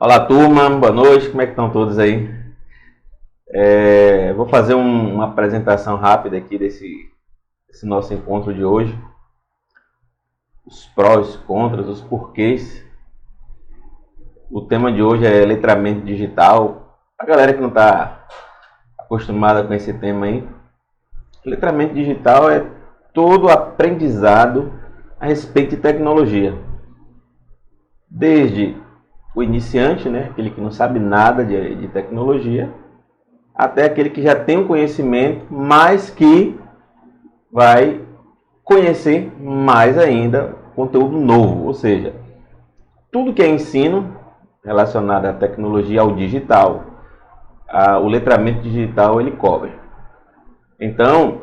Olá, turma, boa noite, como é que estão todos aí? Vou fazer uma apresentação rápida aqui desse nosso encontro de hoje. Os prós, os contras, os porquês. O tema de hoje é letramento digital. A galera que não está acostumada com esse tema aí, letramento digital é todo aprendizado a respeito de tecnologia. Desde o iniciante, né, aquele que não sabe nada de tecnologia, até aquele que já tem um conhecimento, mas que vai conhecer mais ainda conteúdo novo. Ou seja, tudo que é ensino relacionado à tecnologia, ao digital, o letramento digital ele cobre. Então,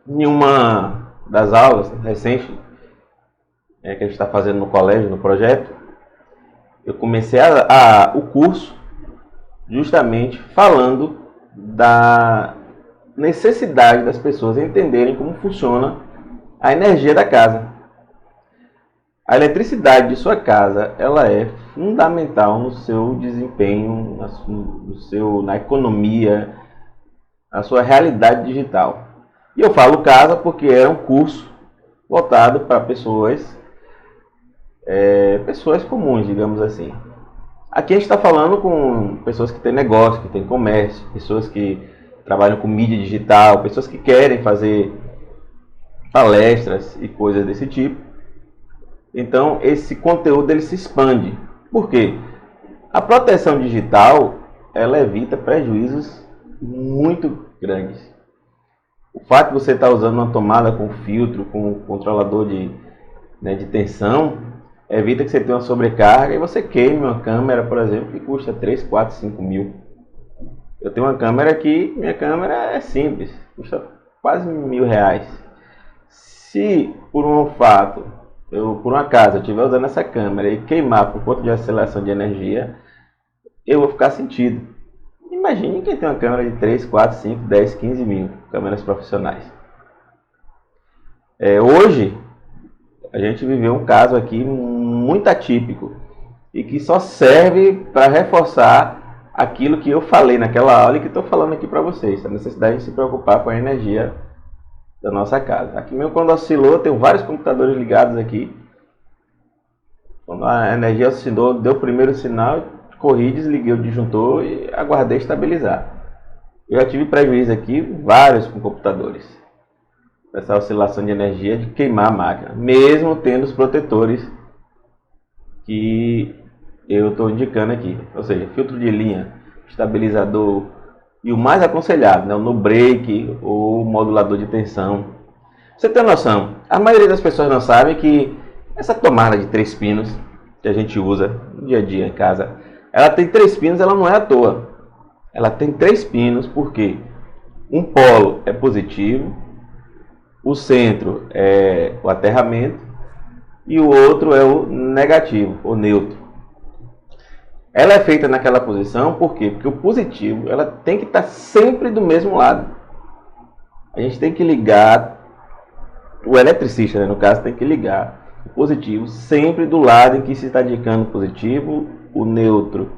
em uma das aulas recentes que a gente está fazendo no colégio, no projeto, eu comecei o curso justamente falando da necessidade das pessoas entenderem como funciona a energia da casa. A eletricidade de sua casa ela é fundamental no seu desempenho, na economia, na sua realidade digital. E eu falo casa porque era um curso voltado para pessoas comuns, digamos assim. Aqui a gente está falando com pessoas que têm negócio, que têm comércio, pessoas que trabalham com mídia digital, pessoas que querem fazer palestras e coisas desse tipo. Então, esse conteúdo ele se expande. Por quê? A proteção digital ela evita prejuízos muito grandes. O fato de você estar usando uma tomada com filtro, com controlador de tensão, evita que você tenha uma sobrecarga e você queime uma câmera, por exemplo, que custa 3, 4, 5 mil. Eu tenho uma câmera aqui, minha câmera é simples, custa quase R$1.000. Se por um fato, por um acaso, eu estiver usando essa câmera e queimar por conta de aceleração de energia, eu vou ficar sentido. Imagine quem tem uma câmera de 3, 4, 5, 10, 15 mil, câmeras profissionais. Hoje, a gente viveu um caso aqui muito atípico e que só serve para reforçar aquilo que eu falei naquela aula e que estou falando aqui para vocês, a necessidade de se preocupar com a energia da nossa casa. Aqui mesmo quando oscilou, tenho vários computadores ligados aqui. Quando a energia oscilou, deu o primeiro sinal, corri, desliguei o disjuntor e aguardei estabilizar. Eu já tive prejuízo aqui, vários com computadores. Essa oscilação de energia de queimar a máquina, mesmo tendo os protetores que eu estou indicando aqui, ou seja, filtro de linha, estabilizador e o mais aconselhado, o no break ou modulador de tensão. Você tem noção, a maioria das pessoas não sabe que essa tomada de 3 pinos que a gente usa no dia a dia em casa, ela tem 3 pinos, ela não é à toa. Ela tem 3 pinos porque um polo é positivo, o centro é o aterramento e o outro é o negativo, o neutro. Ela é feita naquela posição por quê? Porque o positivo ela tem que estar sempre do mesmo lado. A gente tem que ligar, o eletricista, no caso, tem que ligar o positivo sempre do lado em que se está indicando o positivo, o neutro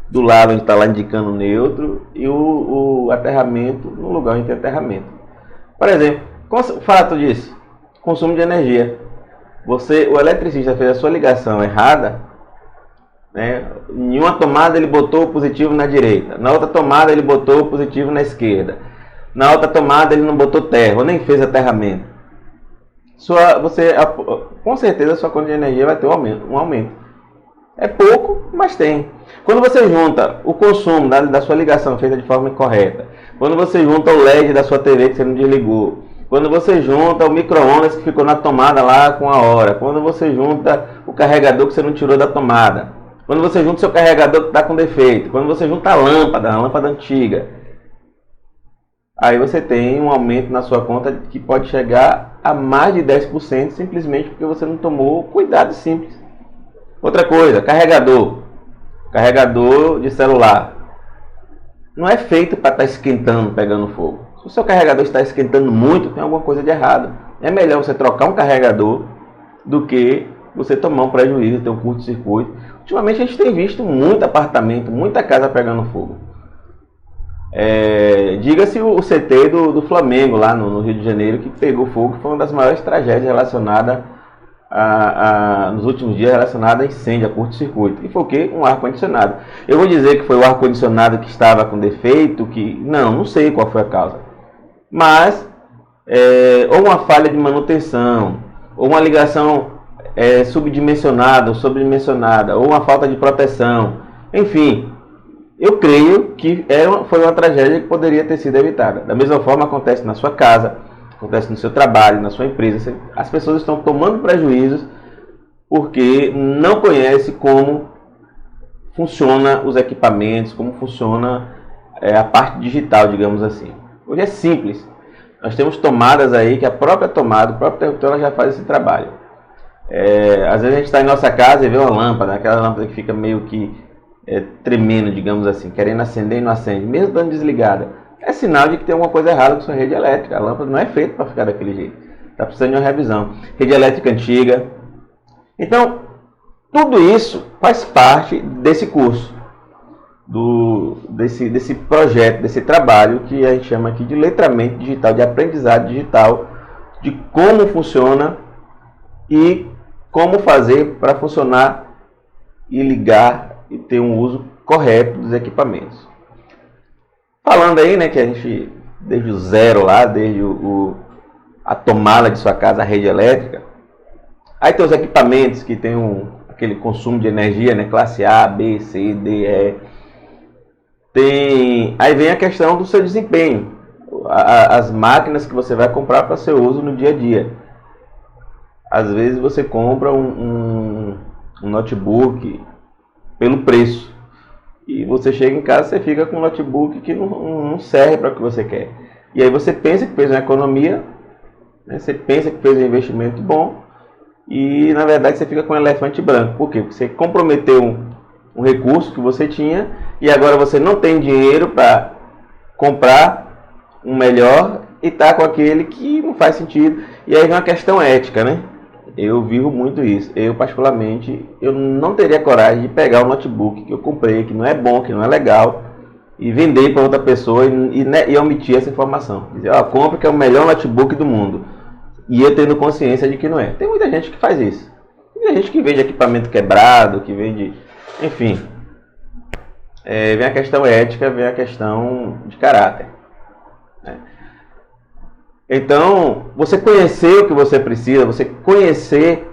do lado onde está lá indicando o neutro e o aterramento no lugar onde tem aterramento. Por exemplo, o fato disso, consumo de energia. O eletricista fez a sua ligação errada, em uma tomada ele botou o positivo na direita, na outra tomada ele botou o positivo na esquerda, na outra tomada ele não botou terra, ou nem fez aterramento. Com certeza a sua conta de energia vai ter um aumento. É pouco, mas tem. Quando você junta o consumo da sua ligação feita de forma incorreta, quando você junta o LED da sua TV que você não desligou, quando você junta o micro-ondas que ficou na tomada lá com a hora, quando você junta o carregador que você não tirou da tomada, quando você junta o seu carregador que está com defeito, quando você junta a lâmpada antiga, aí você tem um aumento na sua conta que pode chegar a mais de 10% simplesmente porque você não tomou cuidado simples. Outra coisa, carregador de celular. Não é feito para estar esquentando, pegando fogo. Se o seu carregador está esquentando muito, tem alguma coisa de errado. É melhor você trocar um carregador do que você tomar um prejuízo, ter um curto-circuito. Ultimamente a gente tem visto muito apartamento, muita casa pegando fogo. Diga-se o CT do Flamengo, lá no Rio de Janeiro, que pegou fogo, que foi uma das maiores tragédias relacionadas nos últimos dias, relacionada a incêndio, a curto-circuito. E foi o quê? Um ar-condicionado. Eu vou dizer que foi o ar-condicionado que estava com defeito, não sei qual foi a causa. Mas, ou uma falha de manutenção, ou uma ligação subdimensionada ou sobredimensionada, ou uma falta de proteção. Enfim, eu creio que foi uma tragédia que poderia ter sido evitada. Da mesma forma acontece na sua casa, acontece no seu trabalho, na sua empresa. As pessoas estão tomando prejuízos porque não conhecem como funciona os equipamentos, como funciona a parte digital, digamos assim. Hoje é simples. Nós temos tomadas aí que a própria tomada, o próprio interruptor, ela já faz esse trabalho. Às vezes a gente está em nossa casa e vê uma lâmpada, aquela lâmpada que fica meio que tremendo, digamos assim, querendo acender e não acende, mesmo estando desligada. É sinal de que tem alguma coisa errada com sua rede elétrica. A lâmpada não é feita para ficar daquele jeito. Está precisando de uma revisão. Rede elétrica antiga. Então, tudo isso faz parte desse curso, desse projeto, desse trabalho que a gente chama aqui de letramento digital, de aprendizado digital, de como funciona e como fazer para funcionar e ligar e ter um uso correto dos equipamentos. Falando aí, né, que a gente, desde o zero lá, desde a tomada de sua casa, a rede elétrica, aí tem os equipamentos que tem aquele consumo de energia, né, classe A, B, C, D, E. Aí vem a questão do seu desempenho, as máquinas que você vai comprar para seu uso no dia a dia. Às vezes você compra um notebook pelo preço. E você chega em casa, você fica com um notebook que não serve para o que você quer. E aí você pensa que fez uma economia, né? Você pensa que fez um investimento bom, e na verdade você fica com um elefante branco. Por quê? Porque você comprometeu um recurso que você tinha, e agora você não tem dinheiro para comprar um melhor, e está com aquele que não faz sentido. E aí vem uma questão ética, né? Eu vivo muito isso. Eu, particularmente, eu não teria coragem de pegar o notebook que eu comprei, que não é bom, que não é legal, e vender para outra pessoa e omitir essa informação. Dizer, compra que é o melhor notebook do mundo. E eu tendo consciência de que não é. Tem muita gente que faz isso. Tem muita gente que vende equipamento quebrado, que vende... Enfim. Vem a questão ética, vem a questão de caráter. Então, você conhecer o que você precisa, você conhecer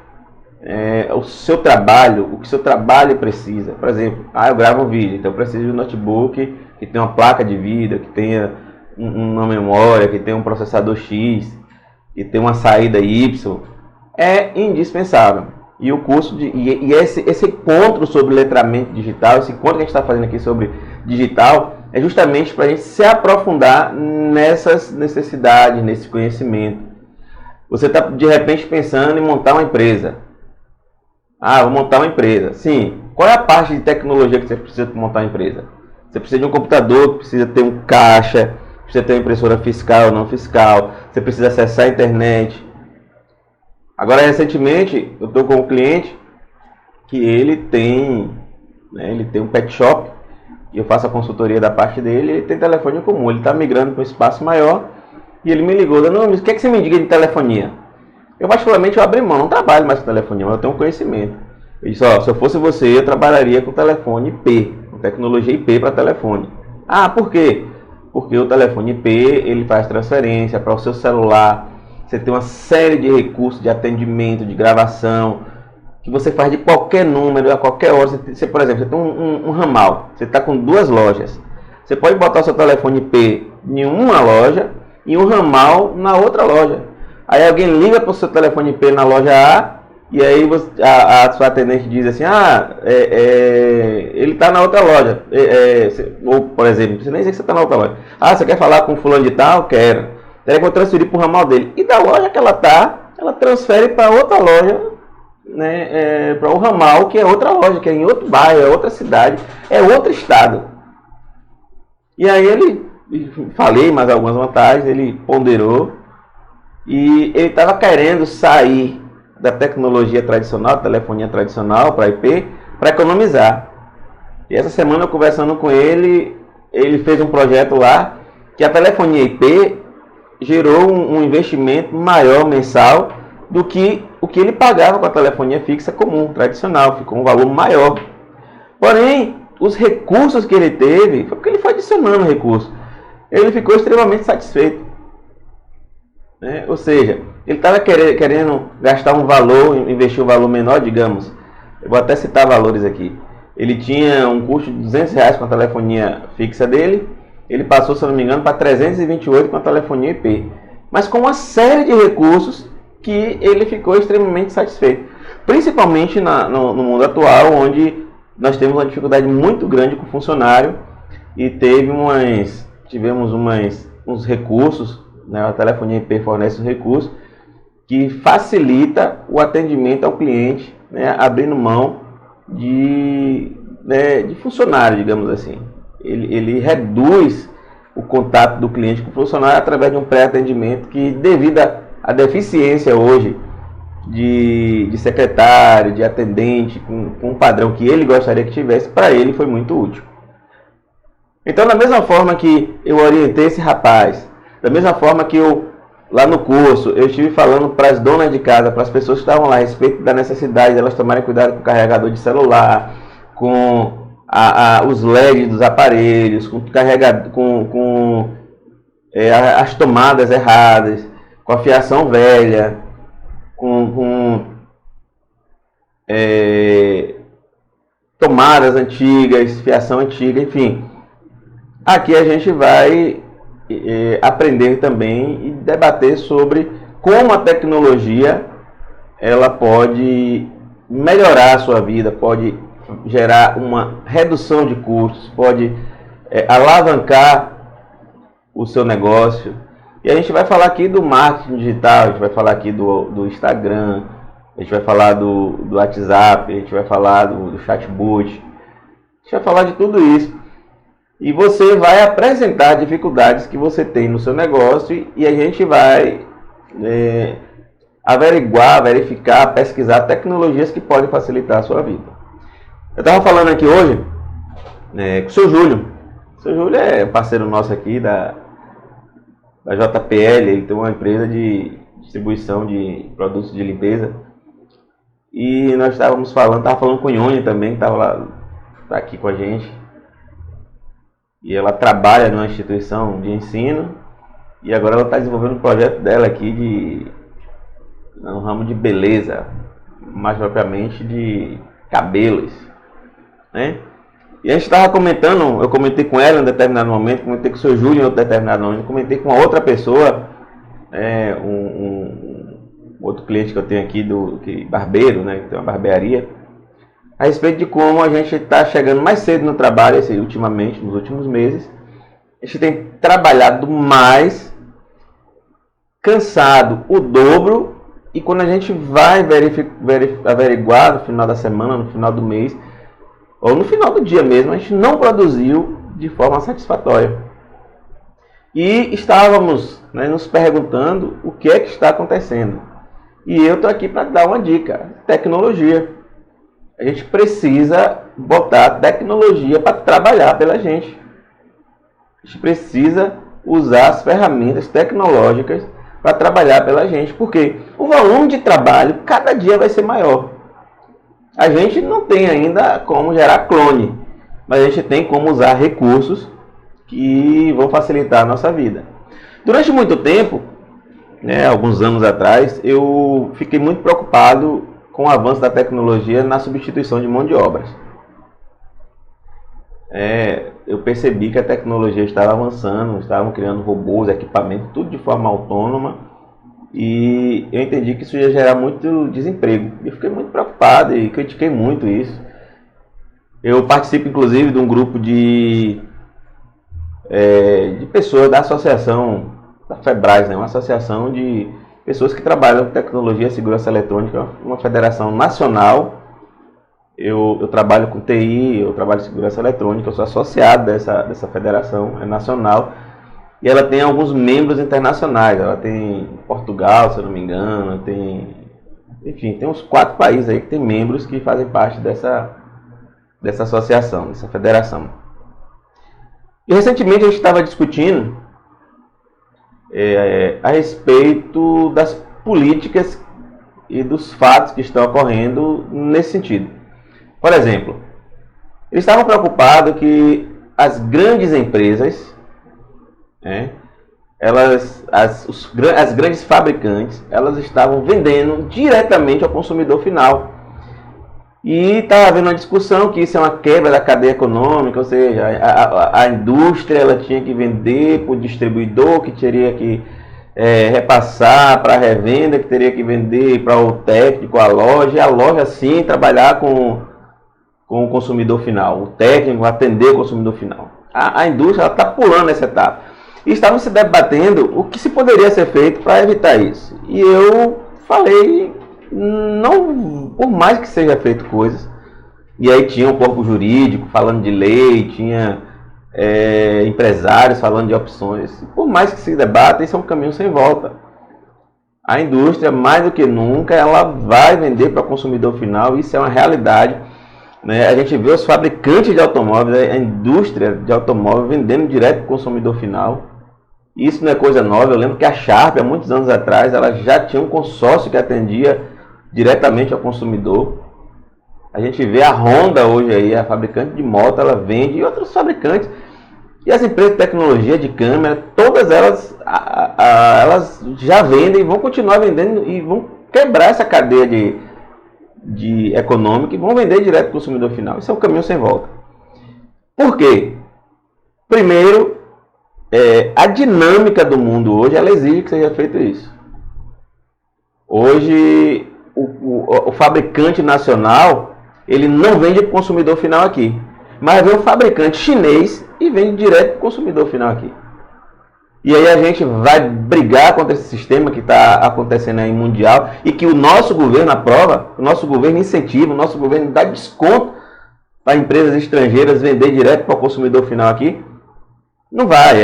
o seu trabalho, o que o seu trabalho precisa. Por exemplo, eu gravo um vídeo, então eu preciso de um notebook que tenha uma placa de vídeo, que tenha uma memória, que tenha um processador X, que tenha uma saída Y. É indispensável. E o curso esse encontro sobre letramento digital, esse encontro que a gente está fazendo aqui sobre digital, é justamente para a gente se aprofundar nessas necessidades, nesse conhecimento. Você está, de repente, pensando em montar uma empresa. Vou montar uma empresa. Sim. Qual é a parte de tecnologia que você precisa para montar uma empresa? Você precisa de um computador, precisa ter um caixa, precisa ter uma impressora fiscal ou não fiscal, você precisa acessar a internet. Agora, recentemente, eu estou com um cliente que ele tem um pet shop, e eu faço a consultoria da parte dele, ele tem telefone comum, ele está migrando para um espaço maior, e ele me ligou, dando, o que é que você me diga de telefonia? Eu particularmente abri mão, não trabalho mais com telefonia, mas eu tenho um conhecimento. Eu disse, se eu fosse você, eu trabalharia com telefone IP, com tecnologia IP para telefone. Por quê? Porque o telefone IP, ele faz transferência para o seu celular, você tem uma série de recursos de atendimento, de gravação, que você faz de qualquer número, a qualquer hora. Você, por exemplo, você tem um ramal, você está com 2 lojas. Você pode botar o seu telefone IP em uma loja e um ramal na outra loja. Aí alguém liga para o seu telefone IP na loja A, e aí a sua atendente diz assim, ele está na outra loja. Ou, por exemplo, você nem diz que você está na outra loja. Você quer falar com fulano de tal? Quero. Ela vai transferir para o ramal dele. E da loja que ela está, ela transfere para outra loja, né, para o ramal, que é outra loja, que é em outro bairro, é outra cidade, é outro estado. E aí falei mais algumas vantagens, ele ponderou, e ele estava querendo sair da tecnologia tradicional, telefonia tradicional para IP, para economizar. E essa semana, eu conversando com ele, ele fez um projeto lá que a telefonia IP gerou um investimento maior mensal do que o que ele pagava com a telefonia fixa comum, tradicional, ficou um valor maior. Porém, os recursos que ele teve, foi porque ele foi adicionando recursos, ele ficou extremamente satisfeito. Ou seja, ele estava querendo gastar um valor, investir um valor menor, digamos, eu vou até citar valores aqui. Ele tinha um custo de R$200 com a telefonia fixa dele, ele passou, se eu não me engano, para 328 com a telefonia IP. Mas com uma série de recursos que ele ficou extremamente satisfeito. Principalmente no mundo atual, onde nós temos uma dificuldade muito grande com o funcionário e tivemos uns recursos, né, a telefonia IP fornece um recurso que facilita o atendimento ao cliente, né, abrindo mão de funcionário, digamos assim. Ele reduz o contato do cliente com o funcionário através de um pré-atendimento que, devido à deficiência hoje de secretário, de atendente, com um padrão que ele gostaria que tivesse, para ele foi muito útil. Então, da mesma forma que eu orientei esse rapaz, da mesma forma que lá no curso, eu estive falando para as donas de casa, para as pessoas que estavam lá, a respeito da necessidade de elas tomarem cuidado com o carregador de celular, com os LEDs dos aparelhos, com as tomadas erradas, com a fiação velha, com tomadas antigas, fiação antiga, enfim. Aqui a gente vai aprender também e debater sobre como a tecnologia ela pode melhorar a sua vida, pode gerar uma redução de custos, pode alavancar o seu negócio. E a gente vai falar aqui do marketing digital, a gente vai falar aqui do Instagram, a gente vai falar do WhatsApp, a gente vai falar do chatbot, a gente vai falar de tudo isso. E você vai apresentar dificuldades que você tem no seu negócio e a gente vai averiguar, verificar, pesquisar tecnologias que podem facilitar a sua vida. Eu estava falando aqui hoje com o seu Júlio. O seu Júlio é parceiro nosso aqui da JPL, ele tem uma empresa de distribuição de produtos de limpeza. E nós estava falando com a Ione também, que estava aqui com a gente. E ela trabalha numa instituição de ensino e agora ela está desenvolvendo um projeto dela aqui no ramo de beleza, mais propriamente de cabelos, né? E a gente estava comentando, eu comentei com ela em um determinado momento, comentei com o seu Júlio em outro determinado momento, comentei com uma outra pessoa, outro cliente que eu tenho aqui, barbeiro, né, que tem uma barbearia, a respeito de como a gente está chegando mais cedo no trabalho, ultimamente, nos últimos meses. A gente tem trabalhado mais, cansado o dobro, e quando a gente vai averiguar no final da semana, no final do mês, ou no final do dia mesmo, a gente não produziu de forma satisfatória. E estávamos nos perguntando o que é que está acontecendo. E eu estou aqui para dar uma dica: tecnologia. A gente precisa botar tecnologia para trabalhar pela gente. A gente precisa usar as ferramentas tecnológicas para trabalhar pela gente, porque o volume de trabalho cada dia vai ser maior. A gente não tem ainda como gerar clone, mas a gente tem como usar recursos que vão facilitar a nossa vida. Durante muito tempo, alguns anos atrás, eu fiquei muito preocupado com o avanço da tecnologia na substituição de mão de obras. Eu percebi que a tecnologia estava avançando, estavam criando robôs, equipamentos, tudo de forma autônoma, e eu entendi que isso ia gerar muito desemprego. Eu fiquei muito preocupado e critiquei muito isso. Eu participo, inclusive, de um grupo de pessoas da associação, da FEBRAS, uma associação de pessoas que trabalham com tecnologia e segurança eletrônica, uma federação nacional. Eu trabalho com TI, eu trabalho em segurança eletrônica, eu sou associado dessa federação, é nacional. E ela tem alguns membros internacionais, ela tem Portugal, se eu não me engano, tem Enfim, tem uns 4 países aí que tem membros que fazem parte dessa associação, dessa federação. E recentemente a gente estava discutindo a respeito das políticas e dos fatos que estão ocorrendo nesse sentido. Por exemplo, eles estavam preocupados que as grandes empresas, as grandes fabricantes, elas estavam vendendo diretamente ao consumidor final. E estava havendo uma discussão que isso é uma quebra da cadeia econômica, ou seja, a indústria ela tinha que vender para o distribuidor, que teria que repassar para a revenda, que teria que vender para o técnico, a loja, e a loja sim trabalhar com o consumidor final, o técnico atender o consumidor final. A indústria está pulando essa etapa. E estavam se debatendo o que se poderia ser feito para evitar isso. E eu falei, não, por mais que seja feito coisas, e aí tinha um corpo jurídico falando de lei, tinha empresários falando de opções, por mais que se debata, isso é um caminho sem volta. A indústria, mais do que nunca, ela vai vender para o consumidor final, isso é uma realidade. A gente vê os fabricantes de automóveis, a indústria de automóvel vendendo direto para o consumidor final. Isso não é coisa nova. Eu lembro que a Sharp, há muitos anos atrás, ela já tinha um consórcio que atendia diretamente ao consumidor. A gente vê a Honda hoje aí, a fabricante de moto, ela vende, e outros fabricantes. E as empresas de tecnologia, de câmera, todas elas, elas já vendem e vão continuar vendendo e vão quebrar essa cadeia de econômica e vão vender direto para o consumidor final. Isso é um caminho sem volta. Por quê? Primeiro, a dinâmica do mundo hoje, ela exige que seja feito isso. Hoje, o fabricante nacional, ele não vende para o consumidor final aqui. Mas vem um fabricante chinês e vende direto para o consumidor final aqui. E aí a gente vai brigar contra esse sistema que está acontecendo aí mundial e que o nosso governo aprova, o nosso governo incentiva, o nosso governo dá desconto para empresas estrangeiras vender direto para o consumidor final aqui. Não vai,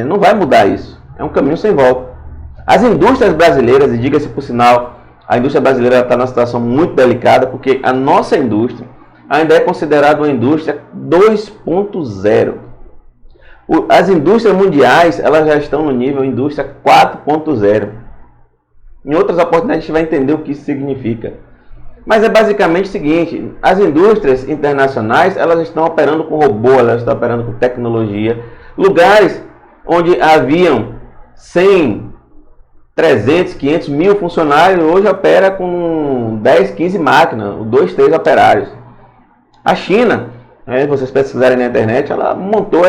não vai mudar isso. É um caminho sem volta. As indústrias brasileiras, e diga-se por sinal, a indústria brasileira está numa situação muito delicada porque a nossa indústria ainda é considerada uma indústria 2.0. As indústrias mundiais, elas já estão no nível indústria 4.0. Em outras oportunidades a gente vai entender o que isso significa. Mas é basicamente o seguinte, as indústrias internacionais, elas estão operando com robô, elas estão operando com tecnologia. Lugares onde haviam 100, 300, 500 mil funcionários, hoje opera com 10, 15 máquinas, 2, 3 operários. A China, se vocês pesquisarem na internet, ela montou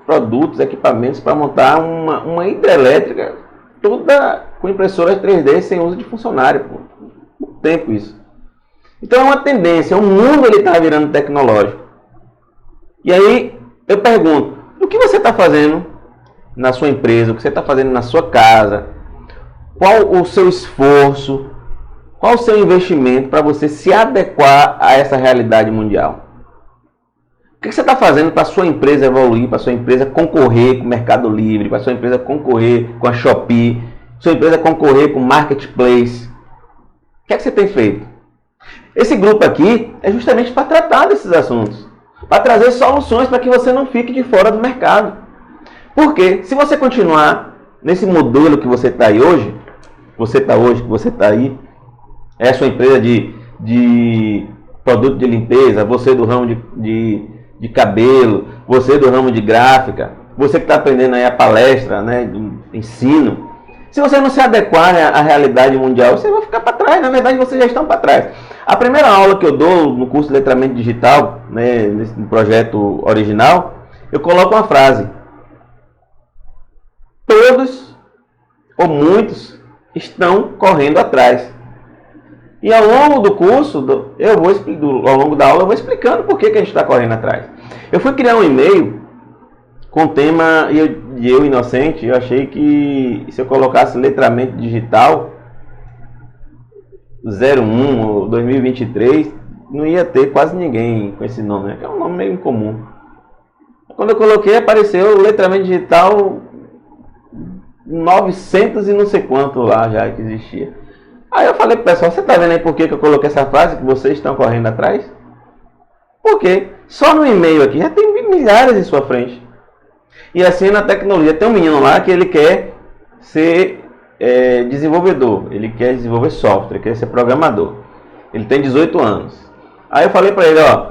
produtos, equipamentos para montar uma hidrelétrica toda com impressoras 3D sem uso de funcionário. Por tempo isso. Então é uma tendência, o mundo está virando tecnológico. E aí eu pergunto, o que você está fazendo na sua empresa, o que você está fazendo na sua casa? Qual o seu esforço, qual o seu investimento para você se adequar a essa realidade mundial? O que você está fazendo para a sua empresa evoluir, para a sua empresa concorrer com o Mercado Livre, para a sua empresa concorrer com a Shopee, sua empresa concorrer com o Marketplace? O que é que você tem feito? Esse grupo aqui é justamente para tratar desses assuntos, para trazer soluções para que você não fique de fora do mercado. Porque se você continuar nesse modelo que você está aí hoje, que você está aí, é a sua empresa de produto de limpeza, você do ramo de cabelo, você do ramo de gráfica, você que está aprendendo aí a palestra, de ensino. Se você não se adequar à realidade mundial, você vai ficar para trás. Na verdade, vocês já estão para trás. A primeira aula que eu dou no curso de letramento digital, nesse projeto original, eu coloco uma frase. Todos, ou muitos, estão correndo atrás. E ao longo do curso, ao longo da aula, eu vou explicando por que a gente está correndo atrás. Eu fui criar um e-mail com o tema, e eu inocente, eu achei que se eu colocasse letramento digital 01 ou 2023, não ia ter quase ninguém com esse nome, que é um nome meio incomum. Quando eu coloquei, apareceu letramento digital 900 e não sei quanto lá já que existia. Aí eu falei pro pessoal, você tá vendo aí por que eu coloquei essa frase que vocês estão correndo atrás? Porque só no e-mail aqui já tem milhares em sua frente. E assim na tecnologia, tem um menino lá que ele quer ser desenvolvedor, ele quer desenvolver software, ele quer ser programador. Ele tem 18 anos. Aí eu falei para ele, ó,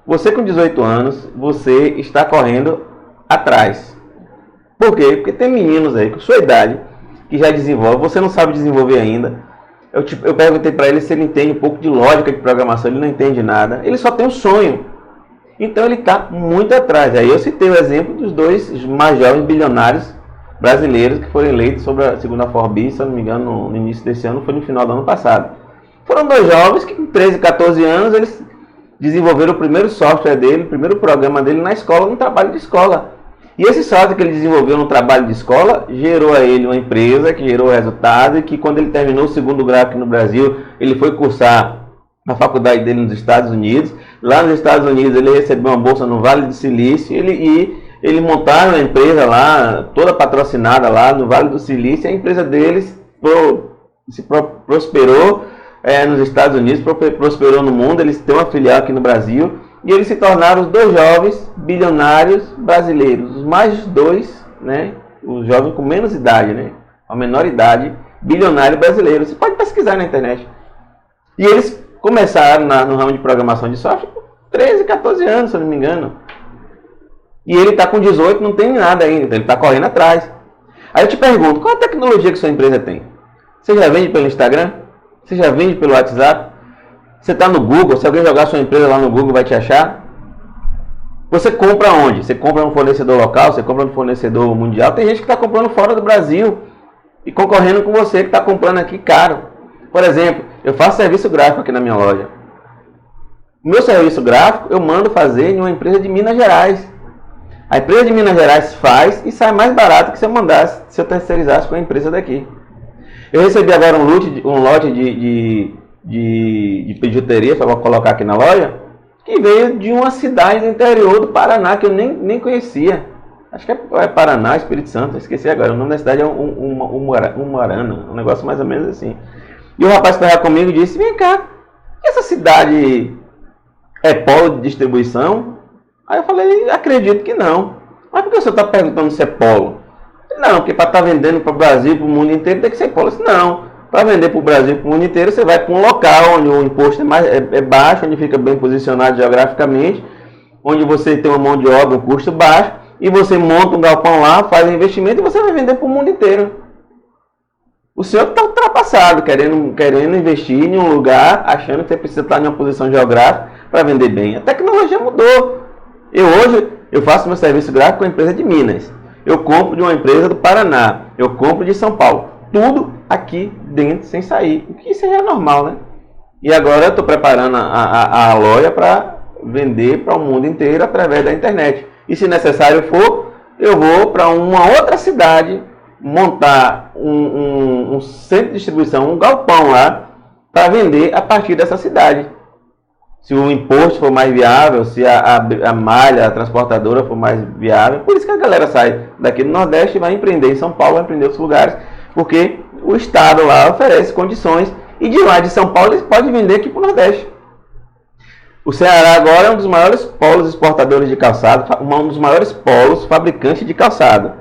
você com 18 anos, você está correndo atrás. Por quê? Porque tem meninos aí com sua idade que já desenvolve, você não sabe desenvolver ainda. Eu perguntei para ele se ele entende um pouco de lógica de programação, ele não entende nada, ele só tem um sonho. Então ele está muito atrás. Aí eu citei o exemplo dos dois mais jovens bilionários brasileiros que foram eleitos sobre a segunda Forbes, se eu não me engano, no início desse ano, foi no final do ano passado. Foram dois jovens que com 13, 14 anos eles desenvolveram o primeiro software dele, o primeiro programa dele na escola, no trabalho de escola. E esse software que ele desenvolveu no trabalho de escola gerou a ele uma empresa que gerou resultado e que quando ele terminou o segundo grau aqui no Brasil, ele foi cursar na faculdade dele nos Estados Unidos. Lá nos Estados Unidos ele recebeu uma bolsa no Vale do Silício e ele montaram uma empresa lá, toda patrocinada lá no Vale do Silício. E a empresa deles prosperou nos Estados Unidos, prosperou no mundo. Eles têm uma filial aqui no Brasil. E eles se tornaram os dois jovens bilionários brasileiros, os mais dois, né, os jovens com menos idade, né, a menor idade, bilionário brasileiro. Você pode pesquisar na internet. E eles começaram no ramo de programação de software com 13, 14 anos, se eu não me engano. E ele está com 18, não tem nada ainda, ele está correndo atrás. Aí eu te pergunto, qual a tecnologia que sua empresa tem? Você já vende pelo Instagram? Você já vende pelo WhatsApp? Você está no Google, se alguém jogar sua empresa lá no Google vai te achar? Você compra onde? Você compra no fornecedor local, você compra no fornecedor mundial. Tem gente que está comprando fora do Brasil e concorrendo com você que está comprando aqui caro. Por exemplo, eu faço serviço gráfico aqui na minha loja. O meu serviço gráfico eu mando fazer em uma empresa de Minas Gerais. A empresa de Minas Gerais faz e sai mais barato que se eu mandasse, se eu terceirizasse com a empresa daqui. Eu recebi agora um lote de bijuteria, só vou colocar aqui na loja, que veio de uma cidade do interior do Paraná, que eu nem conhecia. Acho que é Paraná, Espírito Santo, esqueci agora. O nome da cidade é Umarana, um negócio mais ou menos assim. E o rapaz que estava comigo disse, vem cá, essa cidade é polo de distribuição? Aí eu falei, acredito que não. Mas por que você está perguntando se é polo? Não, porque para estar vendendo para o Brasil, para o mundo inteiro, tem que ser polo. Eu disse, não. Para vender para o Brasil e para o mundo inteiro, você vai para um local onde o imposto é baixo, onde fica bem posicionado geograficamente, onde você tem uma mão de obra, um custo baixo, e você monta um galpão lá, faz um investimento e você vai vender para o mundo inteiro. O senhor está ultrapassado, querendo investir em um lugar, achando que você precisa estar em uma posição geográfica para vender bem. A tecnologia mudou. Hoje eu faço meu serviço gráfico com a empresa de Minas. Eu compro de uma empresa do Paraná. Eu compro de São Paulo. Tudo aqui dentro, sem sair. O que isso é normal, né? E agora eu estou preparando a loja para vender para o mundo inteiro através da internet. E se necessário for, eu vou para uma outra cidade montar um centro de distribuição, um galpão lá, para vender a partir dessa cidade. Se o imposto for mais viável, se a malha, a transportadora for mais viável. Por isso que a galera sai daqui do Nordeste e vai empreender em São Paulo, vai empreender em outros lugares, porque o Estado lá oferece condições e de lá de São Paulo eles podem vender aqui para o Nordeste. O Ceará agora é um dos maiores polos exportadores de calçado, um dos maiores polos fabricantes de calçado.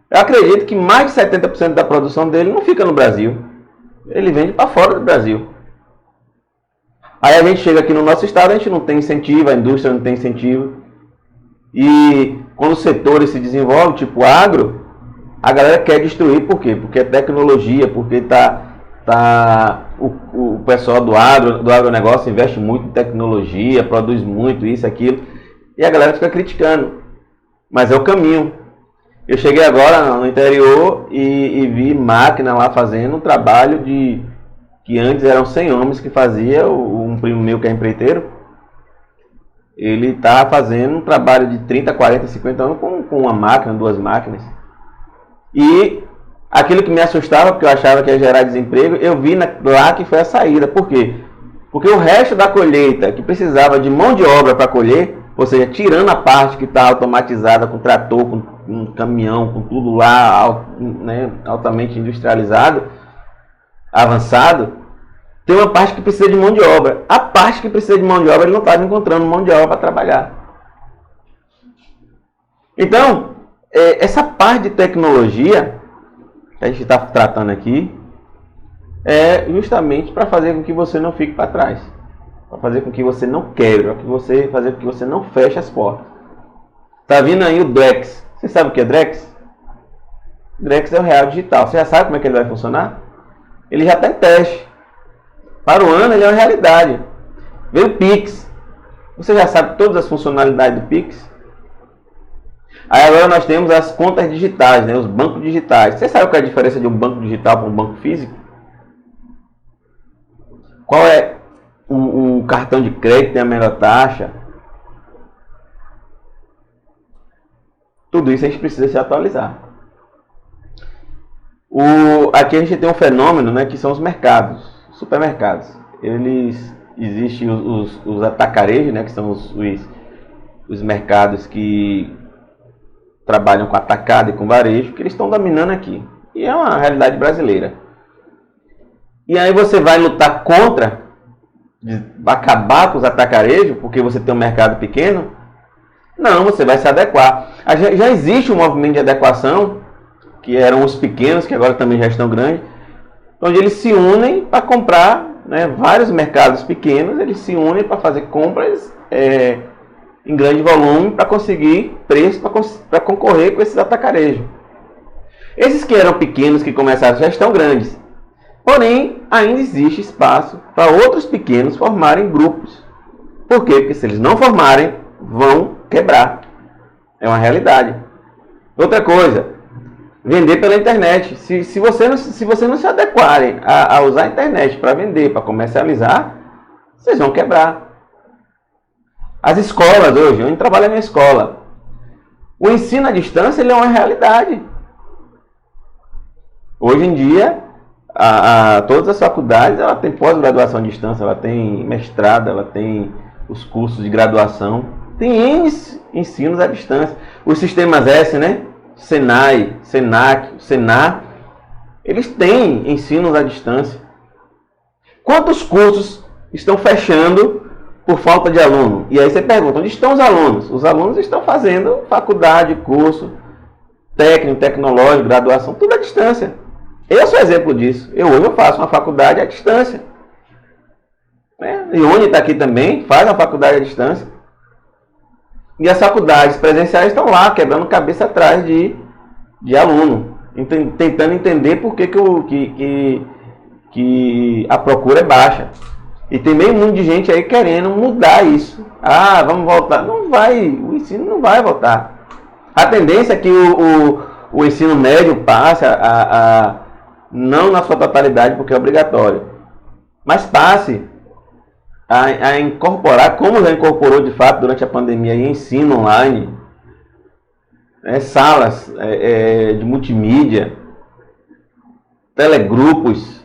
Eu acredito que mais de 70% da produção dele não fica no Brasil. Ele vende para fora do Brasil. Aí a gente chega aqui no nosso estado, a gente não tem incentivo, a indústria não tem incentivo. E quando os setores se desenvolvem, tipo agro, a galera quer destruir, por quê? Porque é tecnologia, porque o pessoal do agronegócio investe muito em tecnologia, produz muito isso, aquilo, e a galera fica criticando. Mas é o caminho. Eu cheguei agora no interior e vi máquina lá fazendo um trabalho que antes eram 100 homens que fazia, um primo meu que é empreiteiro, ele está fazendo um trabalho de 30, 40, 50 anos com uma máquina, duas máquinas. E aquilo que me assustava, porque eu achava que ia gerar desemprego, eu vi lá que foi a saída. Por quê? Porque o resto da colheita, que precisava de mão de obra para colher, ou seja, tirando a parte que está automatizada com trator, com caminhão, com tudo lá, né, altamente industrializado, avançado, tem uma parte que precisa de mão de obra. A parte que precisa de mão de obra, ele não estava encontrando mão de obra para trabalhar. Então, essa parte de tecnologia que a gente está tratando aqui é justamente para fazer com que você não fique para trás, para fazer com que você não quebre, para fazer com que você não feche as portas. Tá vindo aí o Drex. Você sabe o que é Drex? Drex é o real digital. Você já sabe como é que ele vai funcionar? Ele já está em teste. Para o ano ele é uma realidade. Veio o Pix. Você já sabe todas as funcionalidades do Pix? Aí agora nós temos as contas digitais, né? Os bancos digitais. Você sabe qual é a diferença de um banco digital para um banco físico? Qual é o cartão de crédito que tem a melhor taxa? Tudo isso a gente precisa se atualizar. Aqui a gente tem um fenômeno, né, que são os mercados, supermercados. Existem os atacarejos, né, que são os mercados que trabalham com atacado e com varejo, que eles estão dominando aqui. E é uma realidade brasileira. E aí você vai lutar contra, acabar com os atacarejos, porque você tem um mercado pequeno? Não, você vai se adequar. Já existe um movimento de adequação, que eram os pequenos, que agora também já estão grandes, onde eles se unem para comprar, né, vários mercados pequenos, eles se unem para fazer compras em grande volume para conseguir preço para concorrer com esses atacarejos. Esses que eram pequenos, que começaram, já estão grandes. Porém, ainda existe espaço para outros pequenos formarem grupos. Por quê? Porque se eles não formarem, vão quebrar. É uma realidade. Outra coisa, vender pela internet. Se você não se adequarem a usar a internet para vender, para comercializar, vocês vão quebrar. As escolas hoje, eu trabalho na escola. O ensino à distância ele é uma realidade. Hoje em dia, todas as faculdades ela tem pós-graduação à distância, ela tem mestrado, ela tem os cursos de graduação, tem N ensinos à distância. Os sistemas S, né? Senai, Senac, Senar, eles têm ensinos à distância. Quantos cursos estão fechando por falta de aluno? E aí você pergunta, onde estão os alunos? Os alunos estão fazendo faculdade, curso, técnico, tecnológico, graduação, tudo à distância. Eu sou exemplo disso. Hoje eu faço uma faculdade à distância. Ione está aqui também, faz uma faculdade à distância. E as faculdades presenciais estão lá, quebrando cabeça atrás de aluno, tentando entender por que a procura é baixa. E tem meio mundo de gente aí querendo mudar isso. Ah, vamos voltar. Não vai, o ensino não vai voltar. A tendência é que o ensino médio passe não na sua totalidade, porque é obrigatório, mas passe a incorporar, como já incorporou de fato durante a pandemia, ensino online, salas de multimídia, telegrupos,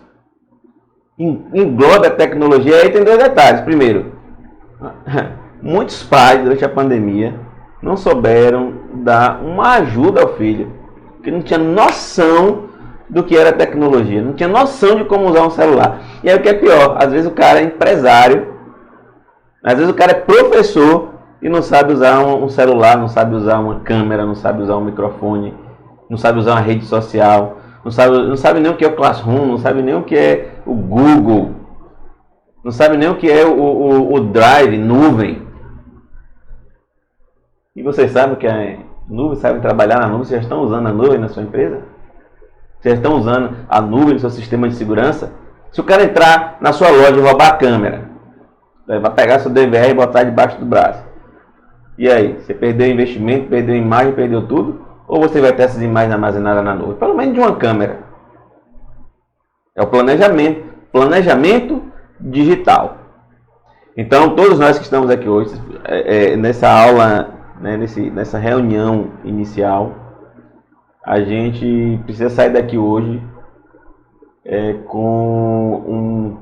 engloba a tecnologia. Aí tem dois detalhes. Primeiro, muitos pais durante a pandemia não souberam dar uma ajuda ao filho, porque não tinha noção do que era tecnologia, não tinha noção de como usar um celular. E aí o que é pior, às vezes o cara é empresário, às vezes o cara é professor e não sabe usar um celular, não sabe usar uma câmera, não sabe usar um microfone, não sabe usar uma rede social, não sabe nem o que é o Classroom, não sabe nem o que é o Google, não sabe nem o que é o Drive, nuvem. E vocês sabem que a nuvem, sabem trabalhar na nuvem, vocês já estão usando a nuvem na sua empresa? Vocês estão usando a nuvem no seu sistema de segurança? Se o cara entrar na sua loja e roubar a câmera, vai pegar seu DVR e botar debaixo do braço. E aí? Você perdeu o investimento, perdeu a imagem, perdeu tudo? Ou você vai ter essas imagens armazenadas na nuvem? Pelo menos de uma câmera. É o planejamento. Planejamento digital. Então, todos nós que estamos aqui hoje, nessa aula, né, nessa reunião inicial, a gente precisa sair daqui hoje com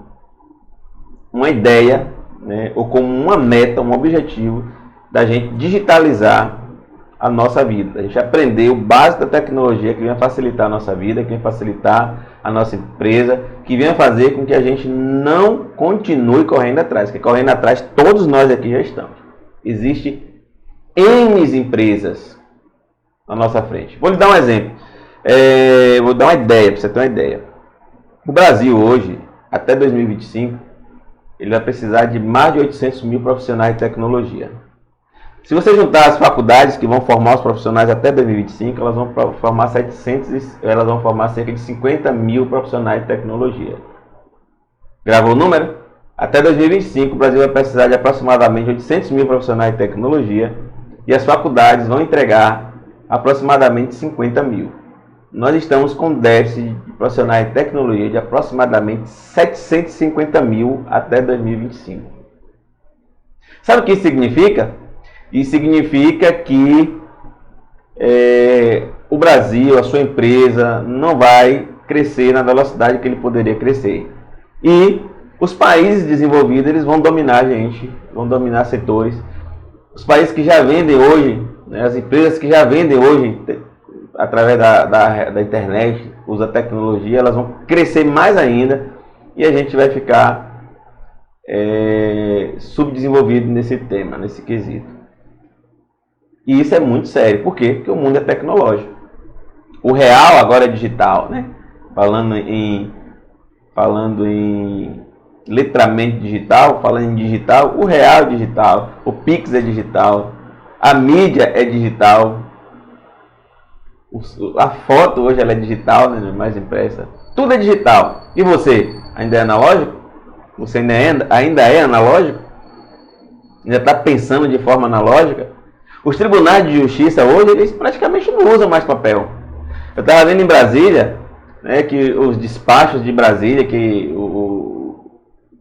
uma ideia, né, ou com uma meta, um objetivo da gente digitalizar a nossa vida. A gente aprendeu o básico da tecnologia que vem facilitar a nossa vida, que vem facilitar a nossa empresa, que vem fazer com que a gente não continue correndo atrás. Porque correndo atrás todos nós aqui já estamos. Existe N empresas na nossa frente. Vou lhe dar um exemplo. Vou dar uma ideia, para você ter uma ideia. O Brasil hoje, até 2025, ele vai precisar de mais de 800 mil profissionais de tecnologia. Se você juntar as faculdades que vão formar os profissionais até 2025, elas vão formar elas vão formar cerca de 50 mil profissionais de tecnologia. Gravou o número? Até 2025, o Brasil vai precisar de aproximadamente 800 mil profissionais de tecnologia e as faculdades vão entregar aproximadamente 50 mil. Nós estamos com déficit de profissionais de tecnologia de aproximadamente 750 mil até 2025. Sabe o que isso significa? Isso significa que o Brasil, a sua empresa, não vai crescer na velocidade que ele poderia crescer. E os países desenvolvidos, eles vão dominar a gente, vão dominar setores. Os países que já vendem hoje, né, as empresas que já vendem hoje, através da internet, usa tecnologia, elas vão crescer mais ainda e a gente vai ficar subdesenvolvido nesse tema, nesse quesito. E isso é muito sério. Por quê? Porque o mundo é tecnológico. O real agora é digital, né? Falando em letramento digital, falando em digital, o real é digital, o Pix é digital, a mídia é digital, a foto hoje ela é digital, né? Mais impressa. Tudo é digital. E você? Ainda é analógico? Você ainda é analógico? Ainda está pensando de forma analógica? Os tribunais de justiça hoje, eles praticamente não usam mais papel. Eu estava vendo em Brasília, né, que os despachos de Brasília, que eu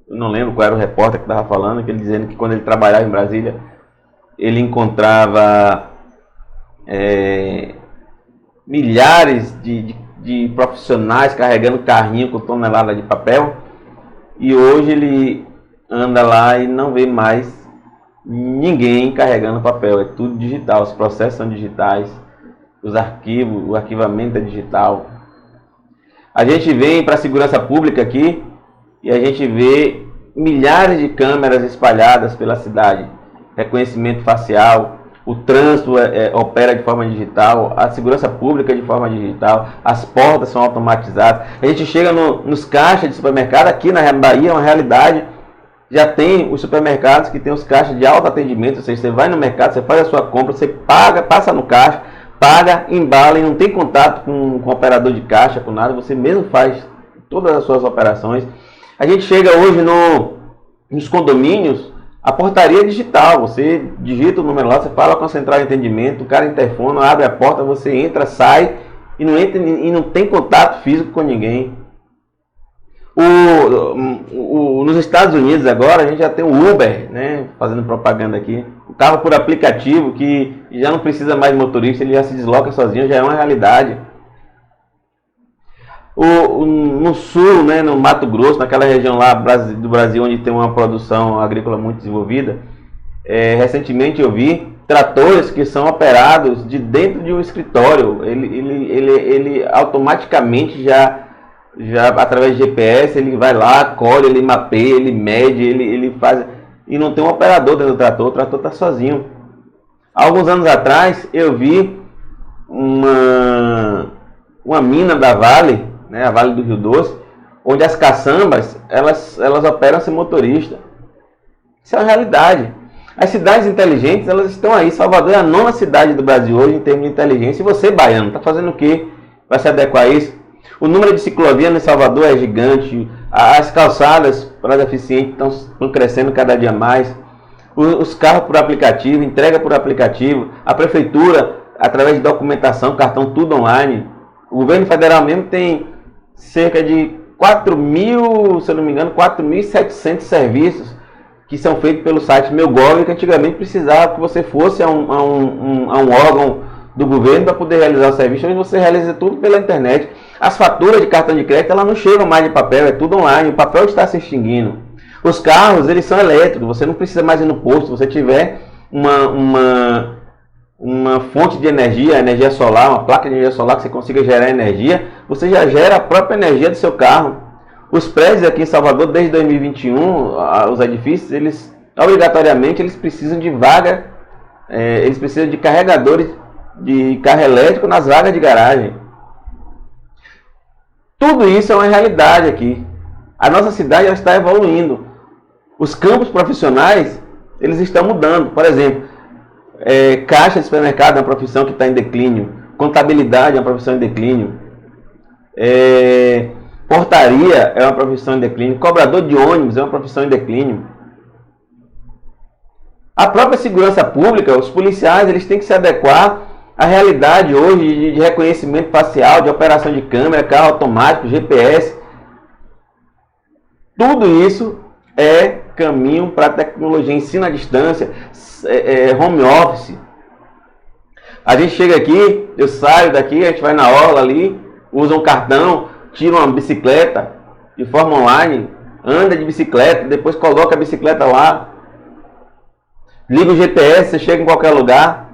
não lembro qual era o repórter que estava falando, que ele dizendo que quando ele trabalhava em Brasília, ele encontrava milhares de profissionais carregando carrinho com tonelada de papel, e hoje ele anda lá e não vê mais ninguém carregando papel, é tudo digital, os processos são digitais, os arquivos, o arquivamento é digital. A gente vem para a segurança pública aqui e a gente vê milhares de câmeras espalhadas pela cidade, reconhecimento facial, o trânsito opera de forma digital, a segurança pública de forma digital, as portas são automatizadas. A gente chega nos caixas de supermercado, aqui na Bahia é uma realidade. Já tem os supermercados que tem os caixas de autoatendimento, ou seja, você vai no mercado, você faz a sua compra, você paga, passa no caixa, paga, embala e não tem contato com o operador de caixa, com nada, você mesmo faz todas as suas operações. A gente chega hoje nos condomínios, a portaria é digital, você digita o número lá, você fala com a central de atendimento, o cara interfona, abre a porta, você entra, sai e não tem contato físico com ninguém. Nos Estados Unidos agora a gente já tem o Uber, né, fazendo propaganda aqui, o carro por aplicativo que já não precisa mais de motorista, ele já se desloca sozinho, já é uma realidade. No sul, né, no Mato Grosso, naquela região lá do Brasil onde tem uma produção agrícola muito desenvolvida, recentemente eu vi tratores que são operados de dentro de um escritório, ele automaticamente já através de GPS, ele vai lá, colhe, ele mapeia, ele mede, ele faz, e não tem um operador dentro do trator, o trator está sozinho. Há alguns anos atrás, eu vi uma mina da Vale, né, a Vale do Rio Doce, onde as caçambas, elas operam sem motorista. Isso é uma realidade. As cidades inteligentes, elas estão aí. Salvador é a 9ª cidade do Brasil hoje em termos de inteligência. E você, baiano, está fazendo o quê? Vai se adequar a isso? O número de ciclovias em Salvador é gigante, as calçadas para deficientes estão crescendo cada dia mais, os carros por aplicativo, entrega por aplicativo, a prefeitura, através de documentação, cartão, tudo online. O governo federal mesmo tem cerca de 4.000, se eu não me engano, 4.700 serviços que são feitos pelo site Meu Gov, que antigamente precisava que você fosse a um órgão do governo para poder realizar o serviço. Hoje você realiza tudo pela internet. As faturas de cartão de crédito, elas não chegam mais de papel, é tudo online, o papel está se extinguindo. Os carros, eles são elétricos, você não precisa mais ir no posto, se você tiver uma fonte de energia, energia solar, uma placa de energia solar que você consiga gerar energia, você já gera a própria energia do seu carro. Os prédios aqui em Salvador, desde 2021, os edifícios, eles obrigatoriamente eles precisam de vaga, eles precisam de carregadores de carro elétrico nas vagas de garagem. Tudo isso é uma realidade aqui. A nossa cidade ela está evoluindo. Os campos profissionais, eles estão mudando. Por exemplo, caixa de supermercado é uma profissão que está em declínio. Contabilidade é uma profissão em declínio. Portaria é uma profissão em declínio. Cobrador de ônibus é uma profissão em declínio. A própria segurança pública, os policiais, eles têm que se adequar à realidade hoje de reconhecimento facial, de operação de câmera, carro automático, GPS. Tudo isso é caminho para a tecnologia, ensino à distância, home office. A gente chega aqui, eu saio daqui, a gente vai na orla ali, usa um cartão, tira uma bicicleta de forma online, anda de bicicleta, depois coloca a bicicleta lá, liga o GPS, você chega em qualquer lugar.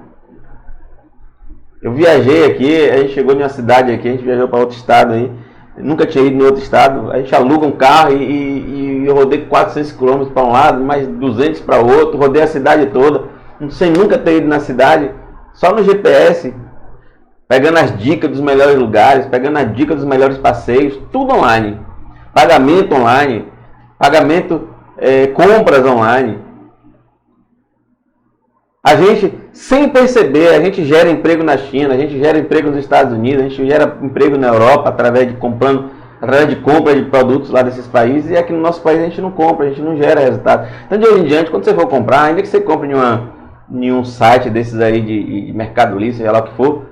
Eu viajei aqui, a gente chegou em uma cidade aqui, a gente viajou para outro estado aí, nunca tinha ido em outro estado, a gente aluga um carro e eu rodei 400 km para um lado, mais 200 para o outro, rodei a cidade toda, sem nunca ter ido na cidade, só no GPS, pegando as dicas dos melhores lugares, pegando as dicas dos melhores passeios, tudo online, pagamento online, compras online. A gente, sem perceber, a gente gera emprego na China, a gente gera emprego nos Estados Unidos, a gente gera emprego na Europa através de compra de produtos lá desses países, e aqui no nosso país a gente não compra, a gente não gera resultado. Então de hoje em diante, quando você for comprar, ainda que você compre em um site desses aí de Mercado Livre, seja lá o que for,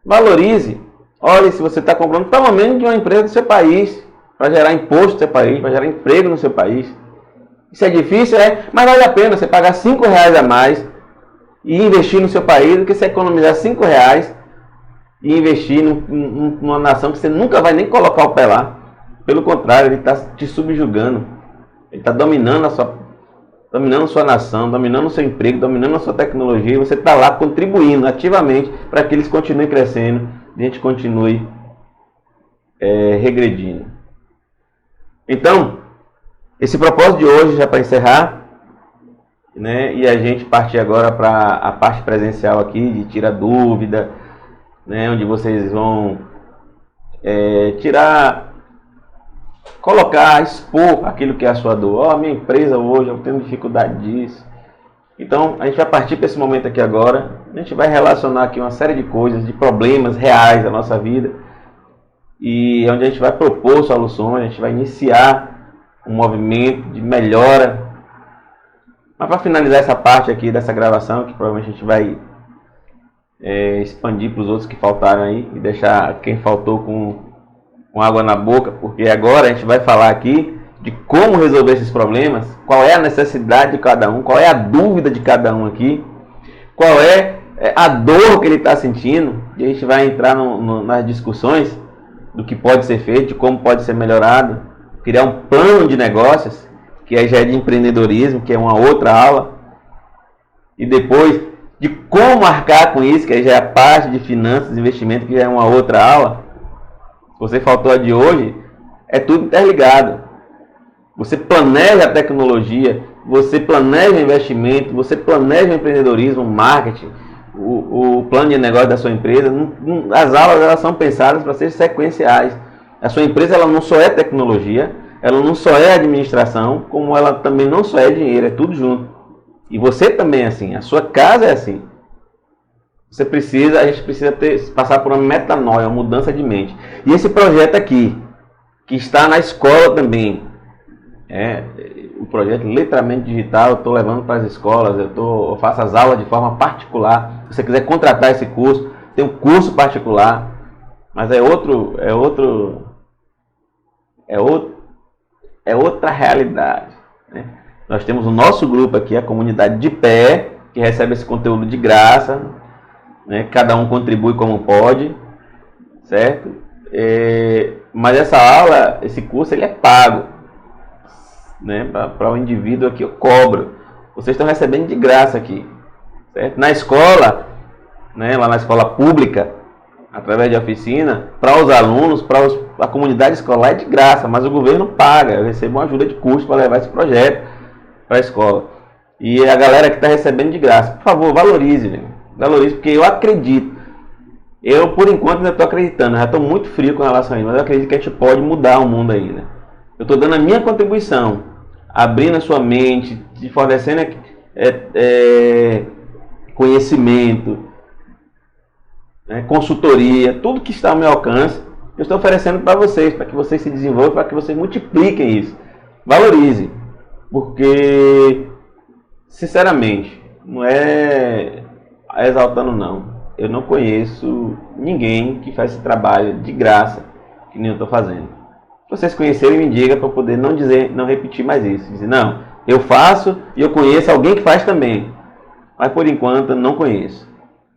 valorize. Olhe se você está comprando pelo menos de uma empresa do seu país, para gerar imposto no seu país, para gerar emprego no seu país. Isso é difícil, mas vale a pena você pagar R$5 a mais e investir no seu país do que você economizar R$5 e investir numa nação que você nunca vai nem colocar o pé lá. Pelo contrário, ele está te subjugando. Ele está dominando a sua nação, dominando o seu emprego, dominando a sua tecnologia, e você está lá contribuindo ativamente para que eles continuem crescendo e a gente continue regredindo. Então, esse propósito de hoje, já para encerrar, né, e a gente partir agora para a parte presencial aqui, de tirar dúvida, né, onde vocês vão expor aquilo que é a sua dor. Minha empresa hoje, eu tenho dificuldade disso. Então, a gente vai partir para esse momento aqui agora. A gente vai relacionar aqui uma série de coisas, de problemas reais da nossa vida, e onde a gente vai propor soluções, a gente vai iniciar um movimento de melhora. Mas para finalizar essa parte aqui dessa gravação, que provavelmente a gente vai expandir para os outros que faltaram aí, e deixar quem faltou com água na boca, porque agora a gente vai falar aqui de como resolver esses problemas, qual é a necessidade de cada um, qual é a dúvida de cada um aqui, qual é a dor que ele está sentindo, e a gente vai entrar nas discussões do que pode ser feito, de como pode ser melhorado, criar um plano de negócios, que aí já é de empreendedorismo, que é uma outra aula, e depois de como arcar com isso, que aí já é a parte de finanças e investimento, que já é uma outra aula. Se você faltou a de hoje, é tudo interligado. Você planeja a tecnologia, você planeja o investimento, você planeja o empreendedorismo, o marketing, o plano de negócio da sua empresa. As aulas elas são pensadas para ser sequenciais. A sua empresa ela não só é tecnologia, ela não só é administração, como ela também não só é dinheiro, é tudo junto. E você também é assim, a sua casa é assim. A gente precisa passar por uma metanoia, uma mudança de mente. E esse projeto aqui, que está na escola também, o projeto Letramento Digital, eu estou levando para as escolas, eu faço as aulas de forma particular. Se você quiser contratar esse curso, tem um curso particular, mas é outra realidade, né? Nós temos o nosso grupo aqui, a comunidade de pé, que recebe esse conteúdo de graça, né? Cada um contribui como pode, certo? Mas essa aula, esse curso, ele é pago, né? Para o indivíduo aqui eu cobro. Vocês estão recebendo de graça aqui, certo? Na escola, né, lá na escola pública, através de oficina, para os alunos, para a comunidade escolar é de graça, mas o governo paga. Eu recebo uma ajuda de custo para levar esse projeto para a escola. E a galera que está recebendo de graça, por favor, valorize, né? Valorize, porque eu acredito. Eu, por enquanto, ainda estou acreditando, já estou muito frio com relação a isso, mas eu acredito que a gente pode mudar o mundo ainda. Eu estou dando a minha contribuição, abrindo a sua mente, te fornecendo conhecimento, consultoria, tudo que está ao meu alcance, eu estou oferecendo para vocês, para que vocês se desenvolvam, para que vocês multipliquem isso. Valorize, porque, sinceramente, não é exaltando não, eu não conheço ninguém que faz esse trabalho de graça, que nem eu estou fazendo. Se vocês conhecerem, me digam para eu poder não repetir mais isso. Dizer, não, eu faço e eu conheço alguém que faz também, mas por enquanto eu não conheço.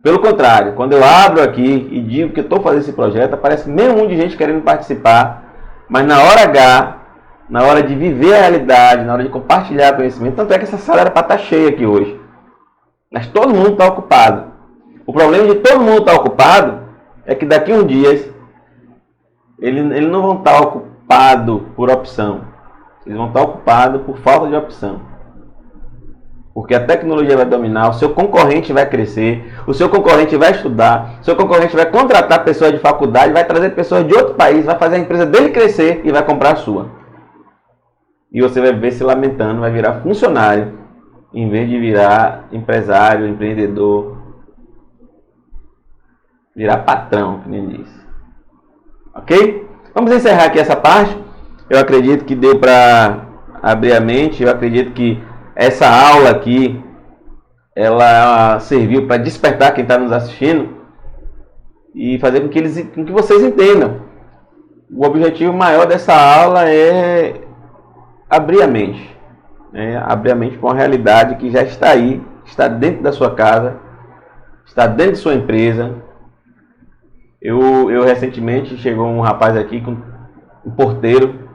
Pelo contrário, quando eu abro aqui e digo que eu estou fazendo esse projeto, aparece meio mundo de gente querendo participar, mas na hora H, na hora de viver a realidade, na hora de compartilhar conhecimento, tanto é que essa sala era para estar cheia aqui hoje. Mas todo mundo está ocupado. O problema de todo mundo estar ocupado é que daqui a uns dias eles não vão estar ocupados por opção. Eles vão estar ocupados por falta de opção. Porque a tecnologia vai dominar, o seu concorrente vai crescer, o seu concorrente vai estudar, o seu concorrente vai contratar pessoas de faculdade, vai trazer pessoas de outro país, vai fazer a empresa dele crescer e vai comprar a sua. E você vai ver se lamentando, vai virar funcionário, em vez de virar empresário, empreendedor, virar patrão, que nem disse. Ok? Vamos encerrar aqui essa parte. Eu acredito que deu para abrir a mente, eu acredito que essa aula aqui, ela serviu para despertar quem está nos assistindo e fazer com que vocês entendam. O objetivo maior dessa aula é abrir a mente. Abrir a mente para uma realidade que já está aí, está dentro da sua casa, está dentro de sua empresa. Eu recentemente chegou um rapaz aqui, um porteiro,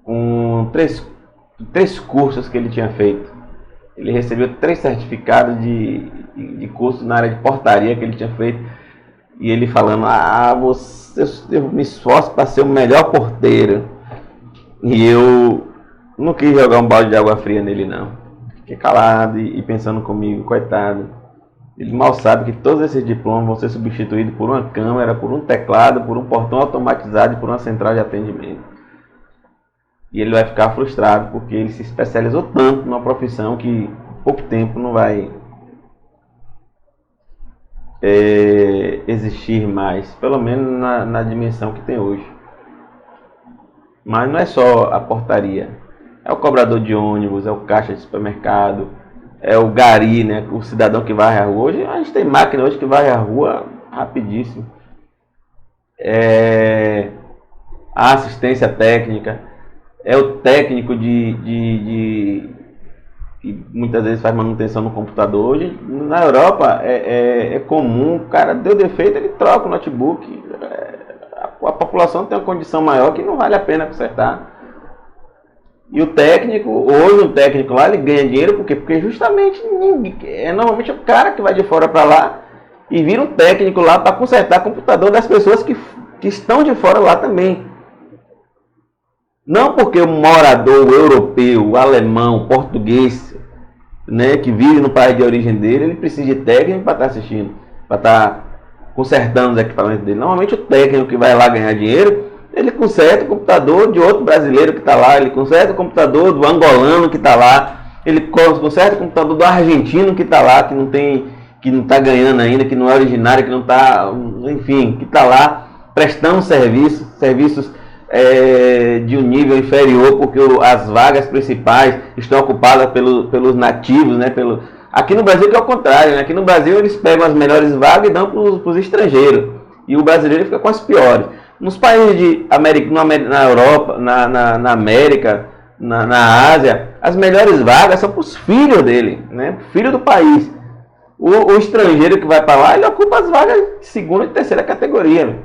com três cursos que ele tinha feito. Ele recebeu 3 certificados de curso na área de portaria que ele tinha feito. E ele falando, eu me esforço para ser o melhor porteiro. E eu não quis jogar um balde de água fria nele não. Fiquei calado e pensando comigo, coitado. Ele mal sabe que todos esses diplomas vão ser substituídos por uma câmera, por um teclado, por um portão automatizado e por uma central de atendimento. E ele vai ficar frustrado porque ele se especializou tanto numa profissão que em pouco tempo não vai existir mais, pelo menos na dimensão que tem hoje. Mas não é só a portaria, é o cobrador de ônibus, é o caixa de supermercado, é o gari, né? O cidadão que varre a rua. Hoje a gente tem máquina hoje que varre a rua rapidíssimo. A assistência técnica, é o técnico que muitas vezes faz manutenção no computador. Hoje, na Europa, é comum, o cara deu defeito, ele troca o notebook. A população tem uma condição maior que não vale a pena consertar. E o técnico, hoje o técnico lá, ele ganha dinheiro porque justamente normalmente o cara que vai de fora para lá e vira um técnico lá para consertar o computador das pessoas que estão de fora lá também. Não porque o morador europeu, o alemão, o português, né, que vive no país de origem dele, ele precisa de técnico para estar assistindo, para estar consertando os equipamentos dele. Normalmente o técnico que vai lá ganhar dinheiro, ele conserta o computador de outro brasileiro que está lá, ele conserta o computador do angolano que está lá, ele conserta o computador do argentino que está lá, que não está ganhando ainda, que não é originário, que não está, enfim, que está lá prestando serviços de um nível inferior, porque as vagas principais estão ocupadas pelos nativos, né? Aqui no Brasil que é o contrário, né? Aqui no Brasil eles pegam as melhores vagas e dão para os estrangeiros, e o brasileiro fica com as piores. Nos países na Europa, na América, na Ásia, as melhores vagas são para os filhos dele, né? Filho do país. O estrangeiro que vai para lá, ele ocupa as vagas de segunda e terceira categoria, né?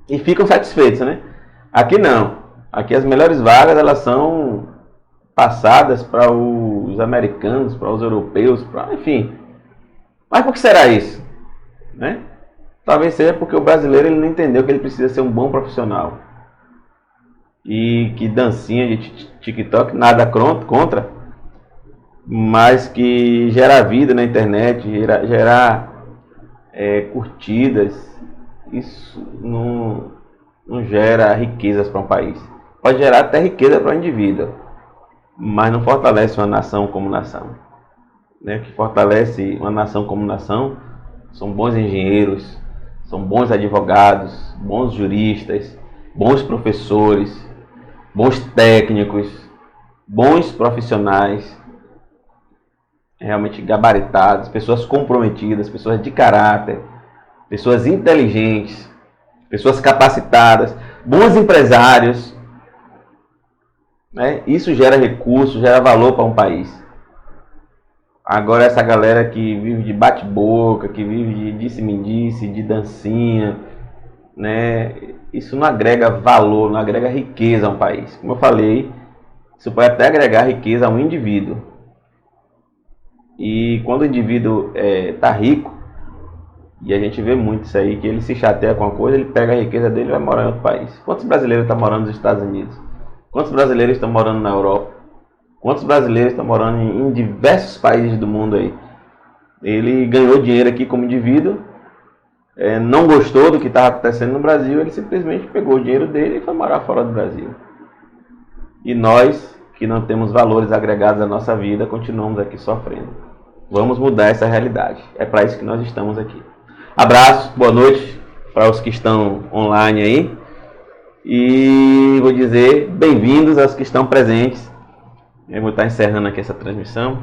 E ficam satisfeitos, né? Aqui não. Aqui as melhores vagas elas são passadas para os americanos, para os europeus, enfim. Mas por que será isso? né? Talvez seja porque o brasileiro ele não entendeu que ele precisa ser um bom profissional. E que dancinha de TikTok, nada contra, mas que gera vida na internet, gera curtidas, isso não gera riquezas para um país. Pode gerar até riqueza para o indivíduo, mas não fortalece uma nação como nação. Né? O que fortalece uma nação como nação são bons engenheiros, são bons advogados, bons juristas, bons professores, bons técnicos, bons profissionais, realmente gabaritados, pessoas comprometidas, pessoas de caráter, pessoas inteligentes, pessoas capacitadas, bons empresários. Né? Isso gera recursos, gera valor para um país. Agora essa galera que vive de bate-boca, que vive de disse-me-disse, de dancinha, né? Isso não agrega valor, não agrega riqueza a um país. Como eu falei, isso pode até agregar riqueza a um indivíduo. E quando o indivíduo está rico, e a gente vê muito isso aí, que ele se chateia com uma coisa, ele pega a riqueza dele e vai morar em outro país. Quantos brasileiros estão morando nos Estados Unidos? Quantos brasileiros estão morando na Europa? Quantos brasileiros estão morando em diversos países do mundo aí? Ele ganhou dinheiro aqui como indivíduo, não gostou do que estava acontecendo no Brasil, ele simplesmente pegou o dinheiro dele e foi morar fora do Brasil. E nós, que não temos valores agregados à nossa vida, continuamos aqui sofrendo. Vamos mudar essa realidade. É para isso que nós estamos aqui. Abraço, boa noite para os que estão online aí. E vou dizer bem-vindos aos que estão presentes. Eu vou estar encerrando aqui essa transmissão.